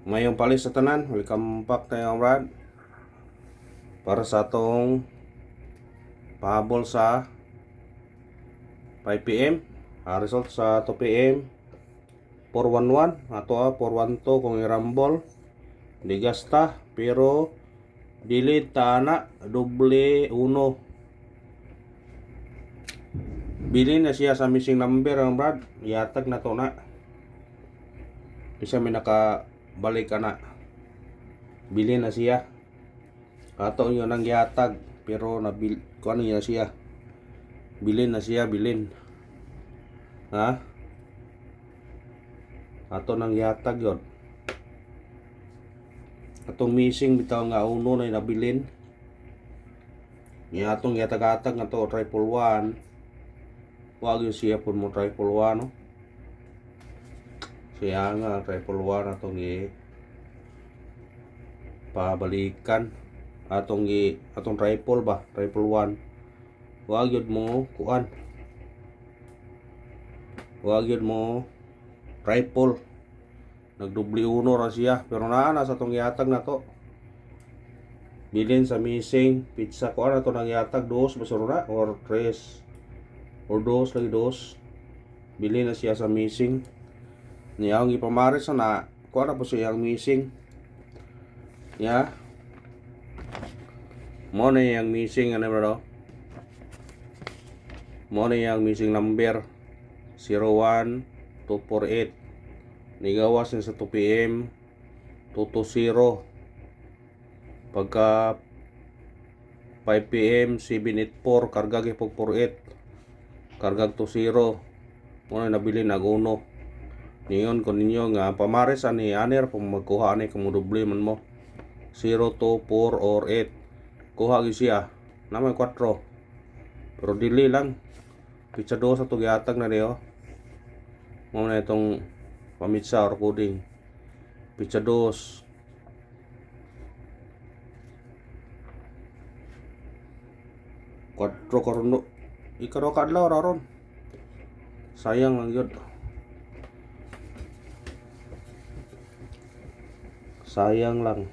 Mayong palis sa tanan, welcome back tayo Brad para sa atong pahabol sa 5pm. Result sa 2pm 411 ato 412 kung i-rumble di gasta pero dili ta doble uno. Bilin na siya sa missing number ang Brad, yatag na to na bisa may nakabalik ka na. Bilin na siya ato yun ang yatag pero nabil ko ano niya siya, bilin na siya, bilin ha ato nang yatag yon. Atong missing bitaw nga uno na nabilin niya atong yatag-atag nga to triple one. Wag yung siya po mo triple one no? Siya nga triple one atong pabalikan atong triple ba triple one. Wag yun mo kuan, wag yun mo triple, nagdubli uno ra siya pero naa sa tong yatag na to. Bilin sa missing pizza ko na to nang yatag dos basura or tres or dos lagi dos. Bilin na siya sa missing niya ang ipamaris na kuha na po siya ang missing ya mo na yung missing ano bro, mo na yung missing number 01248 nigawas na sa 2pm 220 pagka 5pm 784 kargag ipog 48 kargag 20 mo na nabili naguno niyon ko ninyo nga pamares ani aner kung magkuha ani kung doble man mo 0, 2, 4 or 8 kuha gyud siya na may 4 pero dili lang pizza 2 sa tugyatag na niyo mo na itong pamitsa or coding pizza 2 4 karon ikaro kadlaw raron sayang lang yun, sayang lang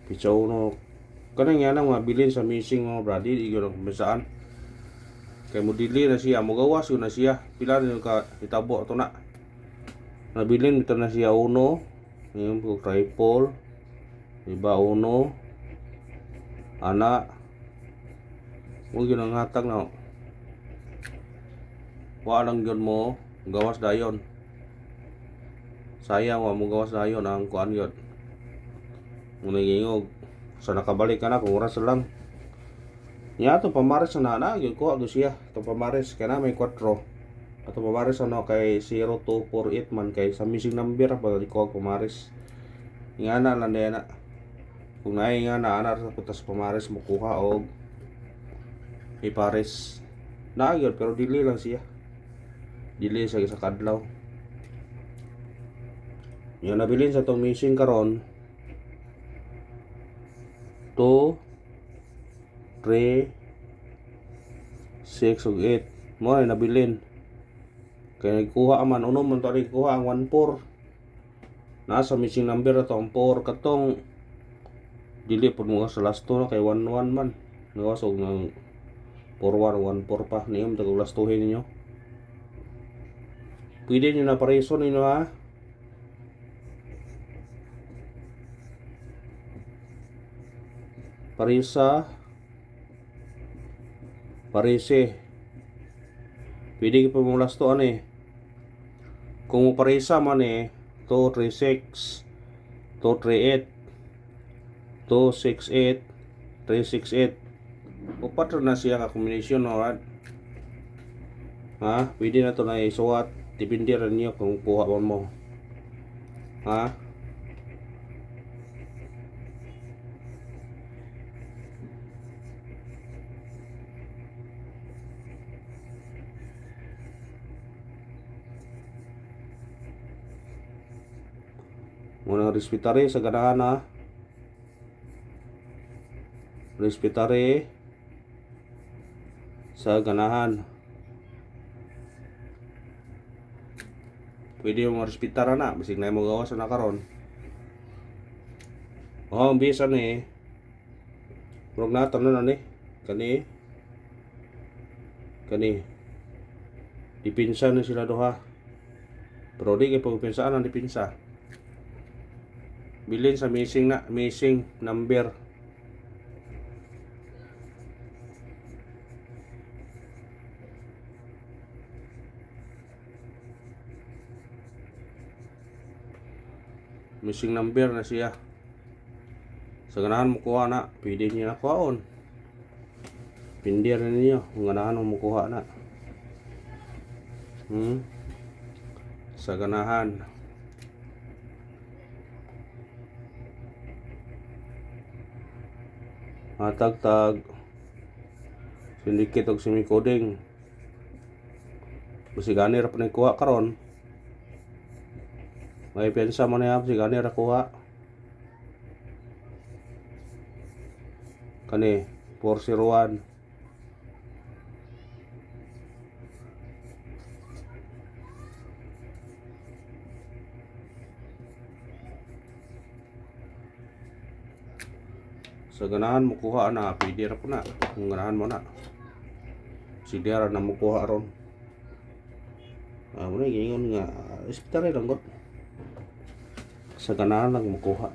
pizza 1 kanang yan ang mabilin sa missing mga brady di yun ang kumbisaan kay mo dili na siya mo gawas yun na siya pila rin yung itabo ito na nabilin ito na siya 1 yung triple iba 1 ana huwag yun ang hatag na wa lang yun mo gawas dayon sayang wa mo gawas dayon ang kuan yun muna ngingog sa nakabalik ka na kung oras lang niya ito pamares na yun ko ito siya ito pamares kaya na may 4 ito pamares ano kay 0248 man kay sa missing number pa di ko pamares nga na lang na kung naay nga na anar sa putas pamares mo kuha og ipares na yun pero dili lang siya, dili sa isa kadlaw yun nabilin sa itong missing karon 2, 3, 6 ug 8 mo ay nabilin kaya nagkuha man uno man to rin kuha ang 14 nasa missing number na to ang 4 katong dili po mo sa last 2 kay 11 man nawasog ng 4114 pa niyong tag last 2 ninyo pwede nyo na pareso ninyo ha parisa parise pwede pa mong last 2 ani kung mo parisa man 236 238 268 368 upat na siya ka combination no right? Ha pwede na to na isuwat depende rin niyo kung kuha mo ha muna respetare sa ganahan ha respetare sa ganahan pwede mo respetar na bisig na mo gawas na karon. Ang bisa ni murag nato na ni kani dipinsa na sila duha. Pero di kay pagpinsaan ang dipinsa. Bilin sa missing number. Missing number na siya. Sa ganahan mo kuha na, pwede niya na kuhaon. Pindir na ninyo, kung ganahan mo kuha na. Sa ganahan. Matagtag. Sindikit og semi-coding. Basi gani ra pa kuha karon. May pensa mo na yan, si gani ra kuha. Kani 401. Sa ganahan mo kuha na, pwede ra po na. Kung ganahan mo na. Sidera na mo kuha ron. Muna gingon nga, ispitari lang god. Sa ganahan lang mo kuha.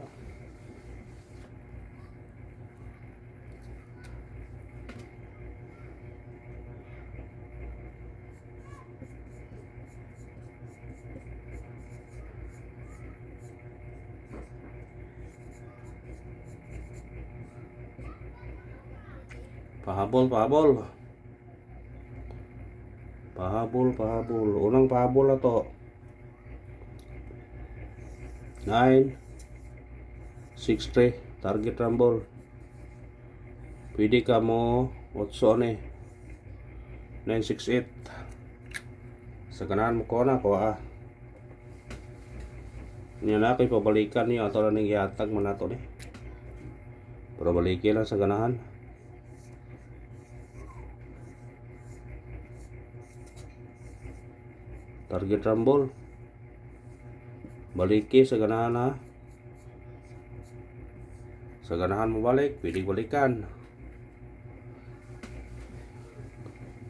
Pahabol. Unang pahabol na to. 963 target rumble. Pwede ka mo 8 ni 968. Sa ganahan mo ko na kuha. Niya na kay pabalikan niya ato na ning gihatag man nato ni. Pero balikin lang sa ganahan. Target rumble. Baliki sa ganahan ha. Sa ganahan mo balik, pwede balikan.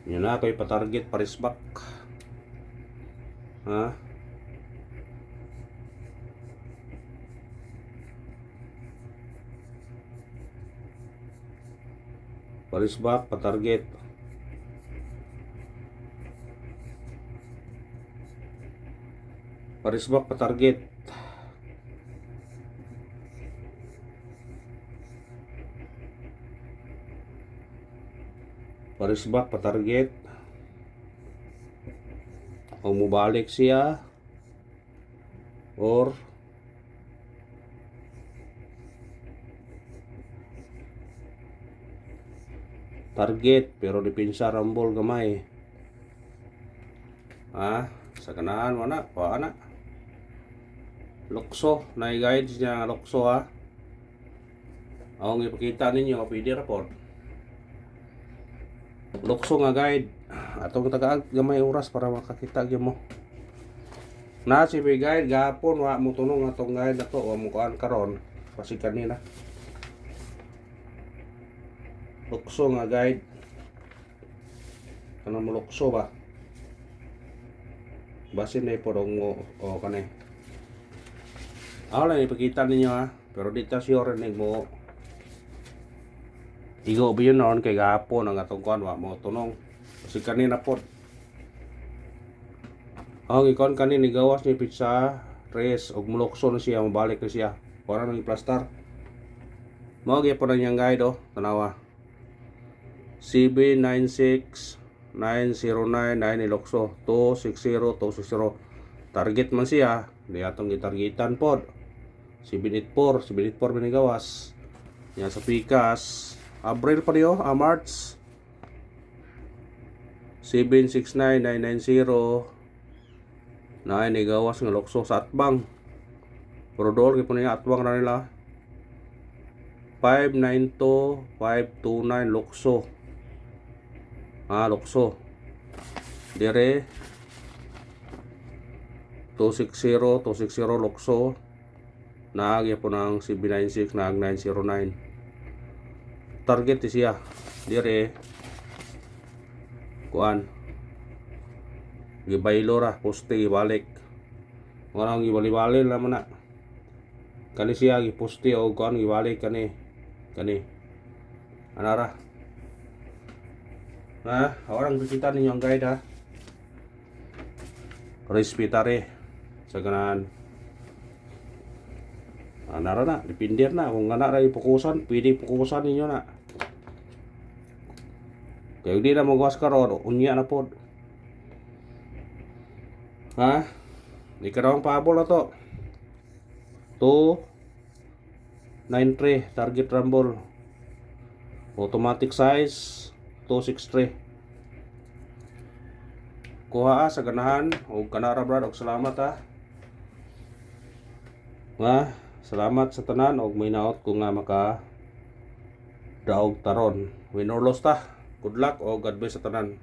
Yun na ako'y patarget parisbak. Ha? Parisbak, patarget. Parisbak, patarget. Parisbak, patarget. Kung mubalik siya or target pero dipinsa rumble gamay. Sa ganahan mo na, kuha na. Lukso, na-guide niya lukso ha. Ang ipakita ninyo, pwede rapor. Lukso nga guide. Atong tagaag gamay oras para makakita gyud mo. Na si guide gapon wa mo tunong atong guide ato wa mo kuan karon kasi kanina. Lukso nga guide. Kanang mo lukso ba? Basin na ipodong o kanay. Lang ipakita ninyo ha. Pero dito sure mo igo ba yun noon kay gapon ang atong kuan wa mo tunong. Kasi kanina pod. Ang ikon kanina gawas ni pizza res og mulokso na siya mabalik na siya. Para nang i-plaster. Mao gyapon ang yang guide tanawa. CB96909 ilokso 260 target man siya di atong gitargetan pod 784 binigawas yan sa pikas Abril pa niyo March 769990 na inigawas nga lokso sa atbang pero dool gyapon niya atbang ra nila 592529 lokso. Lokso. Dire 260 Lukso naag po ng CB96 naag 909 target siya dire kuan gibaylo ra poste ibalik orang gibali-bali naman na kani siya giposte o kuan gibalik kani anara orang bisita ninyo ang guide ha respetare sa ganan anara na dipindir na kung ana ra ipukusan pwede ipukusan ninyo na kaya di na magawas karon unya na pod ha ikarawang pahabol na to 293 target rumble automatic size 263 kuha sa ganahan o kanara brad og salamat ha salamat sa tanan og may naot ko nga maka daog taron win or loss ta good luck o God bless sa tanan.